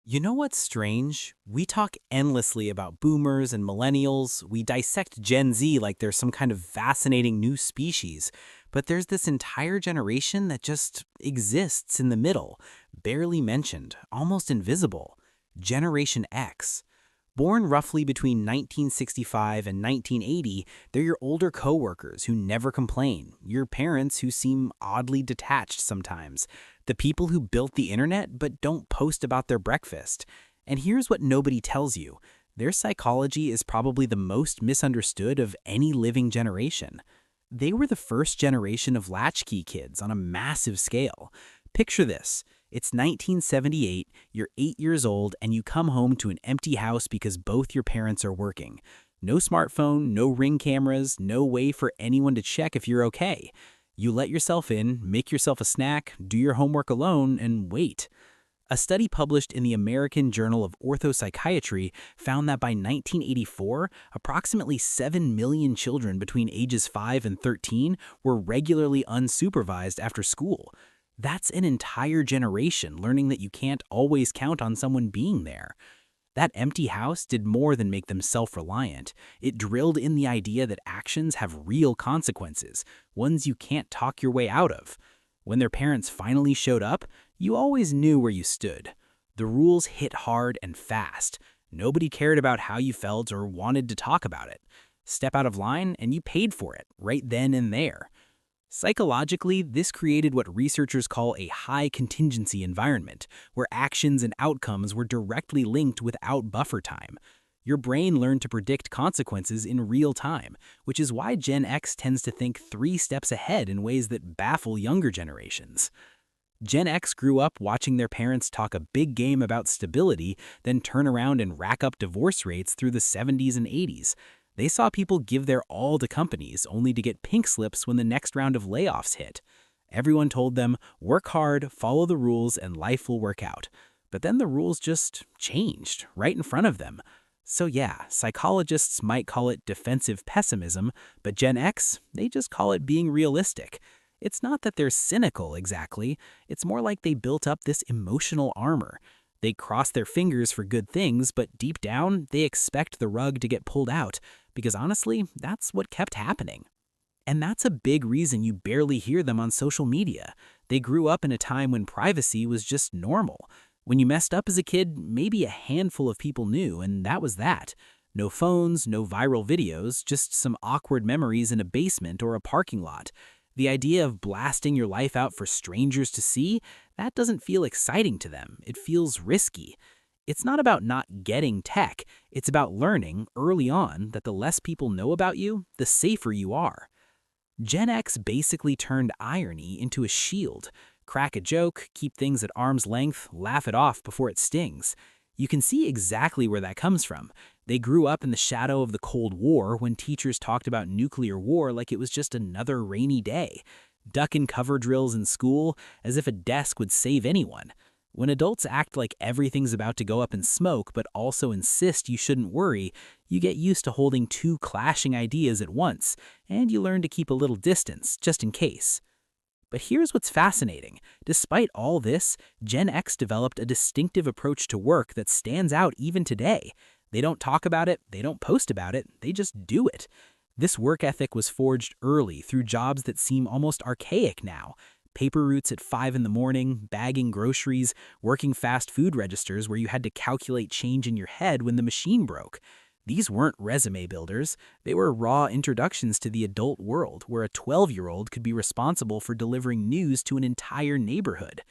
You know what's strange? We talk endlessly about boomers and millennials. We dissect Gen Z like they're some kind of fascinating new species. But there's this entire generation that just exists in the middle, barely mentioned, almost invisible. Generation X. Born roughly between 1965 and 1980, they're your older coworkers who never complain, your parents who seem oddly detached sometimes, the people who built the internet but don't post about their breakfast. And here's what nobody tells you. Their psychology is probably the most misunderstood of any living generation. They were the first generation of latchkey kids on a massive scale. Picture this. It's 1978, you're 8 years old, and you come home to an empty house because both your parents are working. No smartphone, no Ring cameras, no way for anyone to check if you're okay. You let yourself in, make yourself a snack, do your homework alone, and wait. A study published in the American Journal of Orthopsychiatry found that by 1984, approximately 7 million children between ages 5 and 13 were regularly unsupervised after school. That's an entire generation learning that you can't always count on someone being there. That empty house did more than make them self-reliant. It drilled in the idea that actions have real consequences, ones you can't talk your way out of. When their parents finally showed up, you always knew where you stood. The rules hit hard and fast. Nobody cared about how you felt or wanted to talk about it. Step out of line and you paid for it, right then and there. Psychologically, this created what researchers call a high contingency environment, where actions and outcomes were directly linked without buffer time. Your brain learned to predict consequences in real time, which is why Gen X tends to think 3 steps ahead in ways that baffle younger generations. Gen X grew up watching their parents talk a big game about stability, then turn around and rack up divorce rates through the 70s and 80s. They saw people give their all to companies only to get pink slips when the next round of layoffs hit. Everyone told them, work hard, follow the rules, and life will work out. But then the rules just changed right in front of them. So yeah, psychologists might call it defensive pessimism, but Gen X, they just call it being realistic. It's not that they're cynical exactly, it's more like they built up this emotional armor. They cross their fingers for good things, but deep down, they expect the rug to get pulled out, because honestly, that's what kept happening. And that's a big reason you barely hear them on social media. They grew up in a time when privacy was just normal. When you messed up as a kid, maybe a handful of people knew, and that was that. No phones, no viral videos, just some awkward memories in a basement or a parking lot. The idea of blasting your life out for strangers to see, that doesn't feel exciting to them. It feels risky. It's not about not getting tech. It's about learning early on that the less people know about you, the safer you are. Gen X basically turned irony into a shield. Crack a joke, keep things at arm's length, laugh it off before it stings. You can see exactly where that comes from. They grew up in the shadow of the Cold War when teachers talked about nuclear war like it was just another rainy day. Duck and cover drills in school as if a desk would save anyone. When adults act like everything's about to go up in smoke but also insist you shouldn't worry, you get used to holding two clashing ideas at once, and you learn to keep a little distance, just in case. But here's what's fascinating. Despite all this, Gen X developed a distinctive approach to work that stands out even today. They don't talk about it, they don't post about it, they just do it. This work ethic was forged early through jobs that seem almost archaic now. Paper routes at 5 in the morning, bagging groceries, working fast food registers where you had to calculate change in your head when the machine broke. These weren't resume builders. They were raw introductions to the adult world where a 12-year-old could be responsible for delivering news to an entire neighborhood.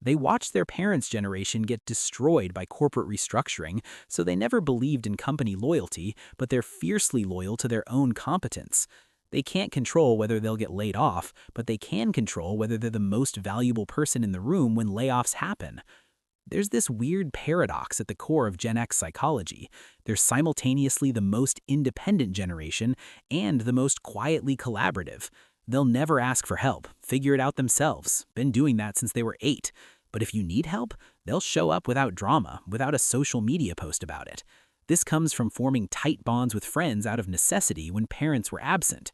They watched their parents' generation get destroyed by corporate restructuring, so they never believed in company loyalty, but they're fiercely loyal to their own competence. They can't control whether they'll get laid off, but they can control whether they're the most valuable person in the room when layoffs happen. There's this weird paradox at the core of Gen X psychology. They're simultaneously the most independent generation and the most quietly collaborative. They'll never ask for help, figure it out themselves, been doing that since they were 8. But if you need help, they'll show up without drama, without a social media post about it. This comes from forming tight bonds with friends out of necessity when parents were absent.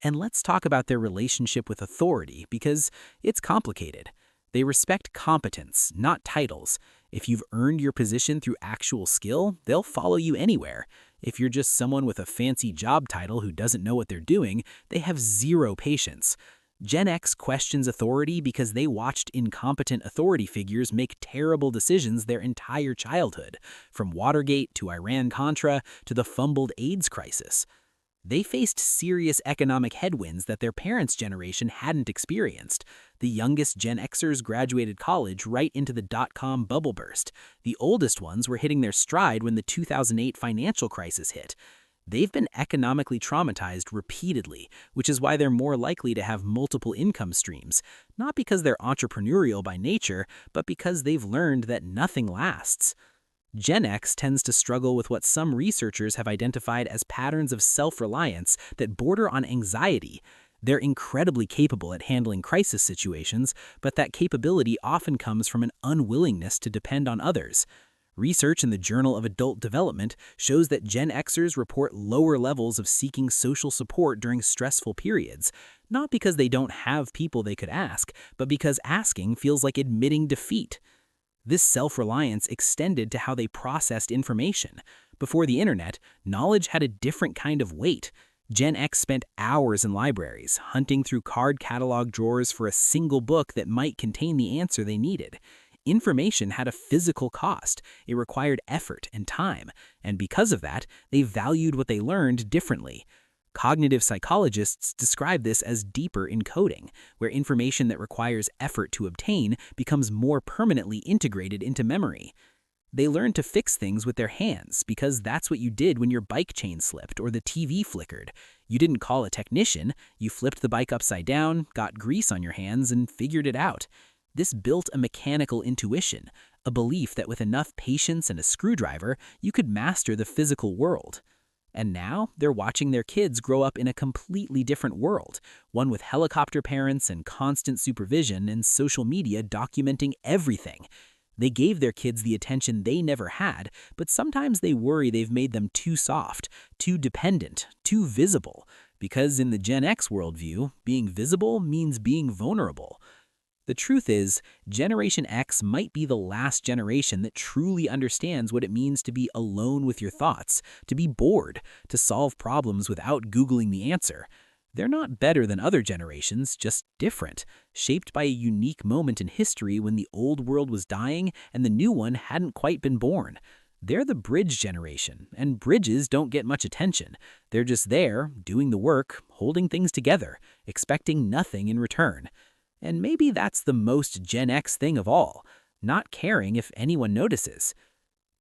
And let's talk about their relationship with authority, because it's complicated. They respect competence, not titles. If you've earned your position through actual skill, they'll follow you anywhere. If you're just someone with a fancy job title who doesn't know what they're doing, they have zero patience. Gen X questions authority because they watched incompetent authority figures make terrible decisions their entire childhood, from Watergate to Iran-Contra to the fumbled AIDS crisis. They faced serious economic headwinds that their parents' generation hadn't experienced. The youngest Gen Xers graduated college right into the dot-com bubble burst. The oldest ones were hitting their stride when the 2008 financial crisis hit. They've been economically traumatized repeatedly, which is why they're more likely to have multiple income streams, not because they're entrepreneurial by nature, but because they've learned that nothing lasts. Gen X tends to struggle with what some researchers have identified as patterns of self-reliance that border on anxiety. They're incredibly capable at handling crisis situations, but that capability often comes from an unwillingness to depend on others. Research in the Journal of Adult Development shows that Gen Xers report lower levels of seeking social support during stressful periods, not because they don't have people they could ask, but because asking feels like admitting defeat. This self-reliance extended to how they processed information. Before the internet, knowledge had a different kind of weight. Gen X spent hours in libraries, hunting through card catalog drawers for a single book that might contain the answer they needed. Information had a physical cost. It required effort and time, and because of that, they valued what they learned differently. Cognitive psychologists describe this as deeper encoding, where information that requires effort to obtain becomes more permanently integrated into memory. They learn to fix things with their hands because that's what you did when your bike chain slipped or the TV flickered. You didn't call a technician, you flipped the bike upside down, got grease on your hands, and figured it out. This built a mechanical intuition, a belief that with enough patience and a screwdriver, you could master the physical world. And now, they're watching their kids grow up in a completely different world, one with helicopter parents and constant supervision and social media documenting everything. They gave their kids the attention they never had, but sometimes they worry they've made them too soft, too dependent, too visible, because in the Gen X worldview, being visible means being vulnerable. The truth is, Generation X might be the last generation that truly understands what it means to be alone with your thoughts, to be bored, to solve problems without Googling the answer. They're not better than other generations, just different, shaped by a unique moment in history when the old world was dying and the new one hadn't quite been born. They're the bridge generation, and bridges don't get much attention. They're just there, doing the work, holding things together, expecting nothing in return. And maybe that's the most Gen X thing of all, not caring if anyone notices.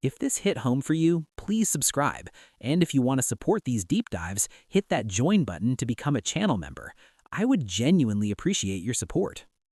If this hit home for you, please subscribe. And if you want to support these deep dives, hit that join button to become a channel member. I would genuinely appreciate your support.